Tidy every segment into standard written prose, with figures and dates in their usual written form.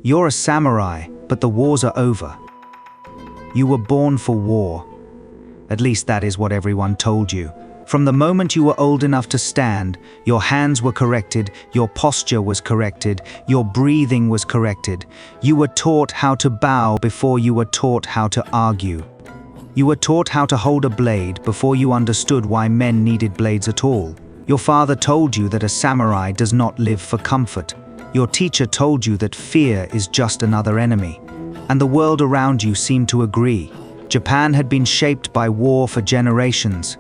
You're a samurai, but the wars are over. You were born for war. At least that is what everyone told you. From the moment you were old enough to stand, your hands were corrected, your posture was corrected, your breathing was corrected. You were taught how to bow before you were taught how to argue. You were taught how to hold a blade before you understood why men needed blades at all. Your father told you that a samurai does not live for comfort. Your teacher told you that fear is just another enemy. And the world around you seemed to agree. Japan had been shaped by war for generations.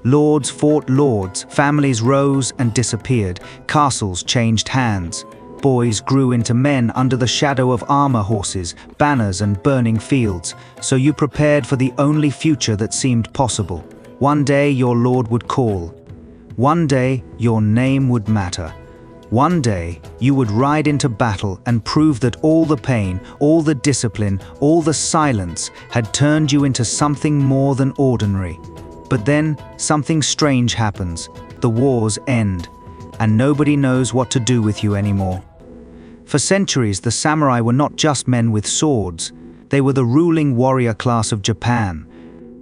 Lords fought lords, families rose and disappeared, castles changed hands. Boys grew into men under the shadow of armor horses, banners and burning fields, so you prepared for the only future that seemed possible. One day your lord would call. One day your name would matter. One day you would ride into battle and prove that all the pain, all the discipline, all the silence had turned you into something more than ordinary. But then something strange happens. The wars end, and nobody knows what to do with you anymore. For centuries, the samurai were not just men with swords. They were the ruling warrior class of Japan.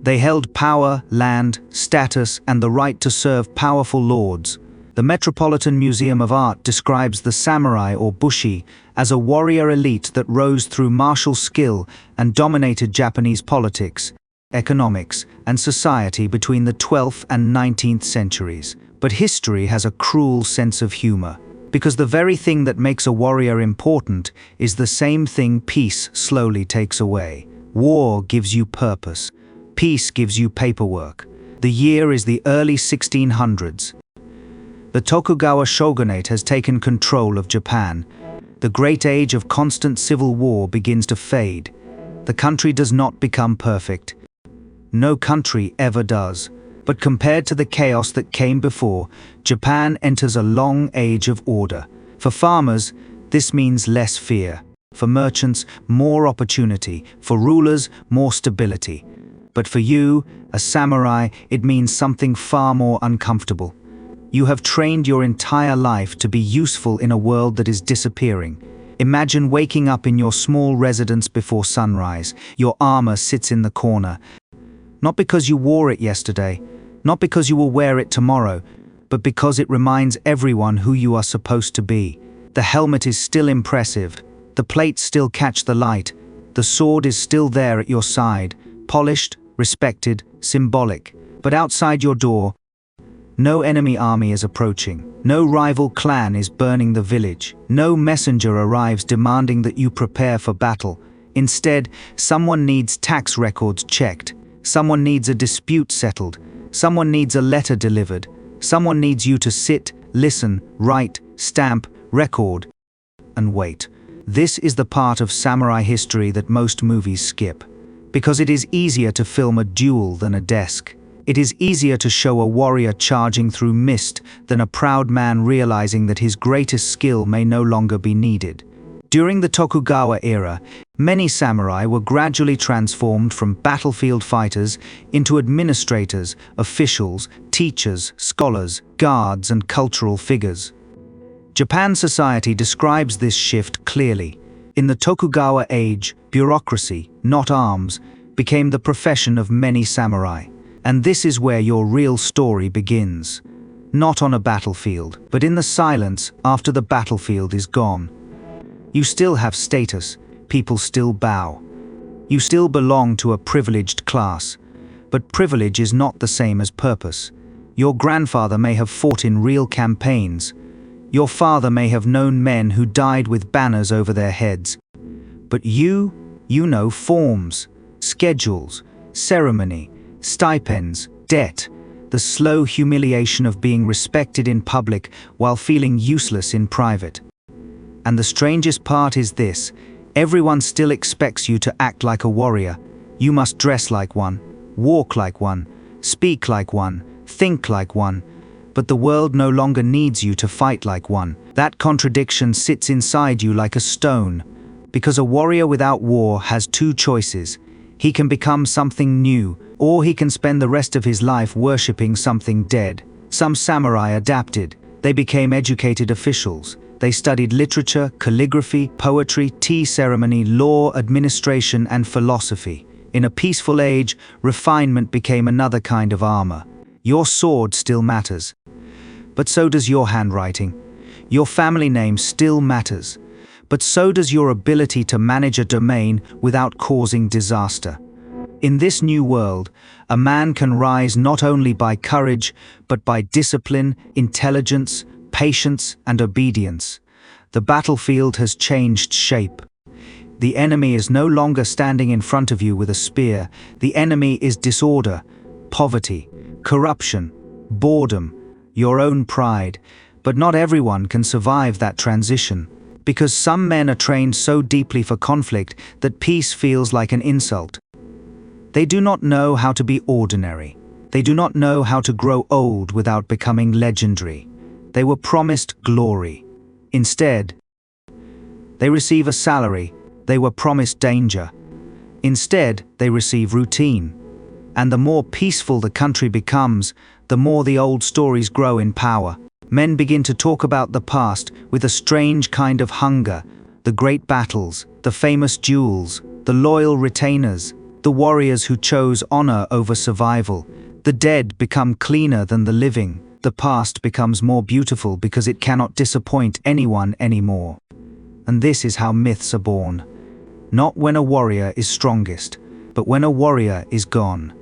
They held power, land, status, and the right to serve powerful lords. The Metropolitan Museum of Art describes the samurai or bushi as a warrior elite that rose through martial skill and dominated Japanese politics, economics, and society between the 12th and 19th centuries. But history has a cruel sense of humor, because the very thing that makes a warrior important is the same thing peace slowly takes away. War gives you purpose. Peace gives you paperwork. The year is the early 1600s. The Tokugawa shogunate has taken control of Japan. The great age of constant civil war begins to fade. The country does not become perfect. No country ever does. But compared to the chaos that came before, Japan enters a long age of order. For farmers, this means less fear. For merchants, more opportunity. For rulers, more stability. But for you, a samurai, it means something far more uncomfortable. You have trained your entire life to be useful in a world that is disappearing. Imagine waking up in your small residence before sunrise. Your armor sits in the corner. Not because you wore it yesterday, not because you will wear it tomorrow, but because it reminds everyone who you are supposed to be. The helmet is still impressive. The plates still catch the light. The sword is still there at your side, polished, respected, symbolic. But outside your door, no enemy army is approaching. No rival clan is burning the village. No messenger arrives demanding that you prepare for battle. Instead, someone needs tax records checked. Someone needs a dispute settled. Someone needs a letter delivered. Someone needs you to sit, listen, write, stamp, record, and wait. This is the part of samurai history that most movies skip. Because it is easier to film a duel than a desk. It is easier to show a warrior charging through mist than a proud man realizing that his greatest skill may no longer be needed. During the Tokugawa era, many samurai were gradually transformed from battlefield fighters into administrators, officials, teachers, scholars, guards, and cultural figures. Japan society describes this shift clearly. In the Tokugawa age, bureaucracy, not arms, became the profession of many samurai. And this is where your real story begins. Not on a battlefield, but in the silence after the battlefield is gone. You still have status, people still bow. You still belong to a privileged class, but privilege is not the same as purpose. Your grandfather may have fought in real campaigns. Your father may have known men who died with banners over their heads. But you know forms, schedules, ceremony, stipends, debt, the slow humiliation of being respected in public while feeling useless in private. And the strangest part is this: everyone still expects you to act like a warrior. You must dress like one, walk like one, speak like one, think like one. But the world no longer needs you to fight like one. That contradiction sits inside you like a stone. Because a warrior without war has two choices. He can become something new, or he can spend the rest of his life worshipping something dead. Some samurai adapted. They became educated officials. They studied literature, calligraphy, poetry, tea ceremony, law, administration, and philosophy. In a peaceful age, refinement became another kind of armor. Your sword still matters. But so does your handwriting. Your family name still matters. But so does your ability to manage a domain without causing disaster. In this new world, a man can rise not only by courage, but by discipline, intelligence, patience, and obedience. The battlefield has changed shape. The enemy is no longer standing in front of you with a spear. The enemy is disorder, poverty, corruption, boredom, your own pride. But not everyone can survive that transition, because some men are trained so deeply for conflict that peace feels like an insult. They do not know how to be ordinary. They do not know how to grow old without becoming legendary. They were promised glory. Instead, they receive a salary. They were promised danger. Instead, they receive routine. And the more peaceful the country becomes, the more the old stories grow in power. Men begin to talk about the past with a strange kind of hunger. The great battles, the famous duels, the loyal retainers, the warriors who chose honor over survival. The dead become cleaner than the living. The past becomes more beautiful because it cannot disappoint anyone anymore. And this is how myths are born. Not when a warrior is strongest, but when a warrior is gone.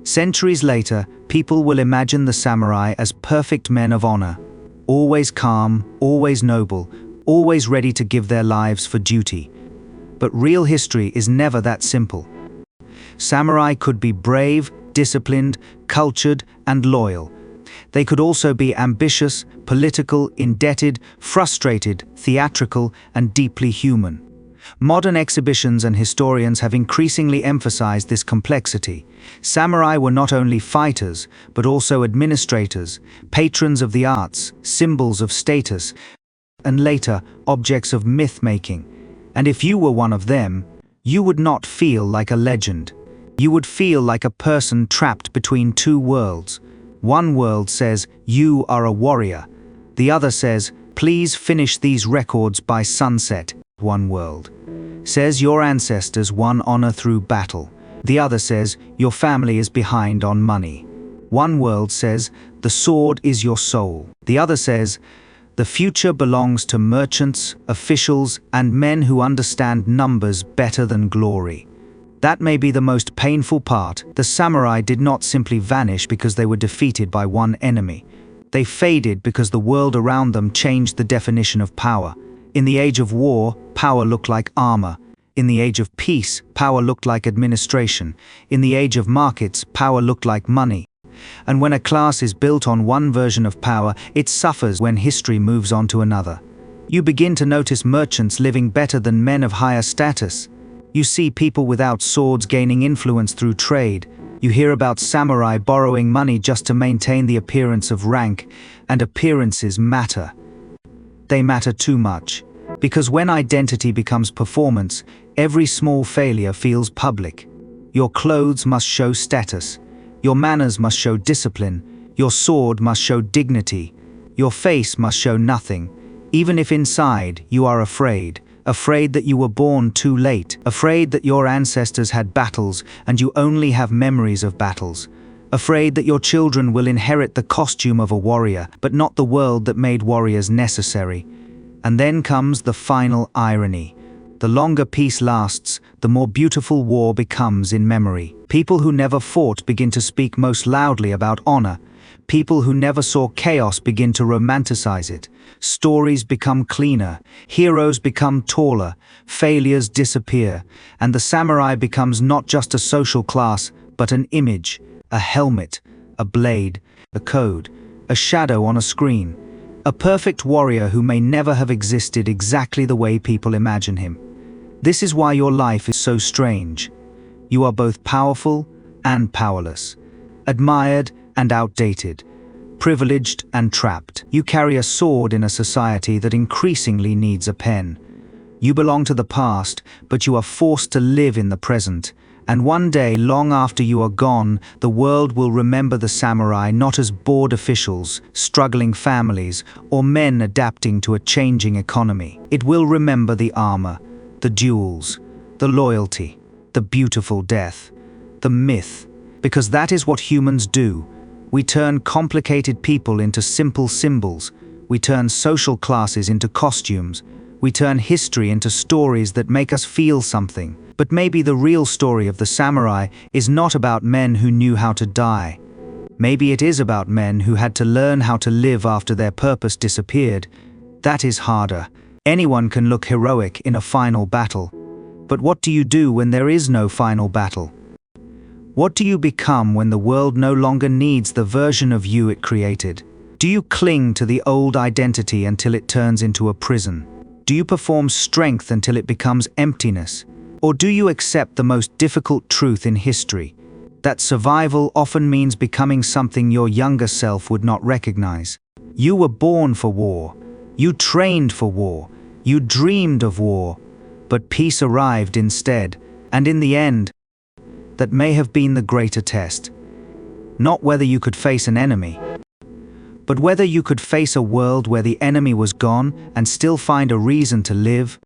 Centuries later, people will imagine the samurai as perfect men of honor, always calm, always noble, always ready to give their lives for duty. But real history is never that simple. Samurai could be brave, disciplined, cultured, and loyal. They could also be ambitious, political, indebted, frustrated, theatrical, and deeply human. Modern exhibitions and historians have increasingly emphasized this complexity. Samurai were not only fighters, but also administrators, patrons of the arts, symbols of status, and later, objects of myth-making. And if you were one of them, you would not feel like a legend. You would feel like a person trapped between two worlds. One world says, you are a warrior. The other says, please finish these records by sunset. One world says your ancestors won honor through battle. The other says, your family is behind on money. One world says, the sword is your soul. The other says, the future belongs to merchants, officials, and men who understand numbers better than glory. That may be the most painful part. The samurai did not simply vanish because they were defeated by one enemy. They faded because the world around them changed the definition of power. In the age of war, power looked like armor. In the age of peace, power looked like administration. In the age of markets, power looked like money. And when a class is built on one version of power, it suffers when history moves on to another. You begin to notice merchants living better than men of higher status. You see people without swords gaining influence through trade. You hear about samurai borrowing money just to maintain the appearance of rank, and appearances matter. They matter too much, because when identity becomes performance, every small failure feels public. Your clothes must show status. Your manners must show discipline. Your sword must show dignity. Your face must show nothing, even if inside you are afraid. Afraid that you were born too late, afraid that your ancestors had battles and you only have memories of battles, afraid that your children will inherit the costume of a warrior, but not the world that made warriors necessary. And then comes the final irony. The longer peace lasts, the more beautiful war becomes in memory. People who never fought begin to speak most loudly about honor. People who never saw chaos begin to romanticize it. Stories become cleaner, heroes become taller, failures disappear, and the samurai becomes not just a social class, but an image, a helmet, a blade, a code, a shadow on a screen. A perfect warrior who may never have existed exactly the way people imagine him. This is why your life is so strange. You are both powerful and powerless, admired and outdated, privileged and trapped. You carry a sword in a society that increasingly needs a pen. You belong to the past, but you are forced to live in the present, And one day, long after you are gone, the world will remember the samurai not as bored officials, struggling families, or men adapting to a changing economy. It will remember the armor, the duels, the loyalty, the beautiful death, the myth, because that is what humans do. We turn complicated people into simple symbols. We turn social classes into costumes. We turn history into stories that make us feel something. But maybe the real story of the samurai is not about men who knew how to die. Maybe it is about men who had to learn how to live after their purpose disappeared. That is harder. Anyone can look heroic in a final battle. But what do you do when there is no final battle? What do you become when the world no longer needs the version of you it created? Do you cling to the old identity until it turns into a prison? Do you perform strength until it becomes emptiness? Or do you accept the most difficult truth in history, that survival often means becoming something your younger self would not recognize? You were born for war. You trained for war. You dreamed of war. But peace arrived instead, and in the end, that may have been the greater test. Not whether you could face an enemy, but whether you could face a world where the enemy was gone and still find a reason to live.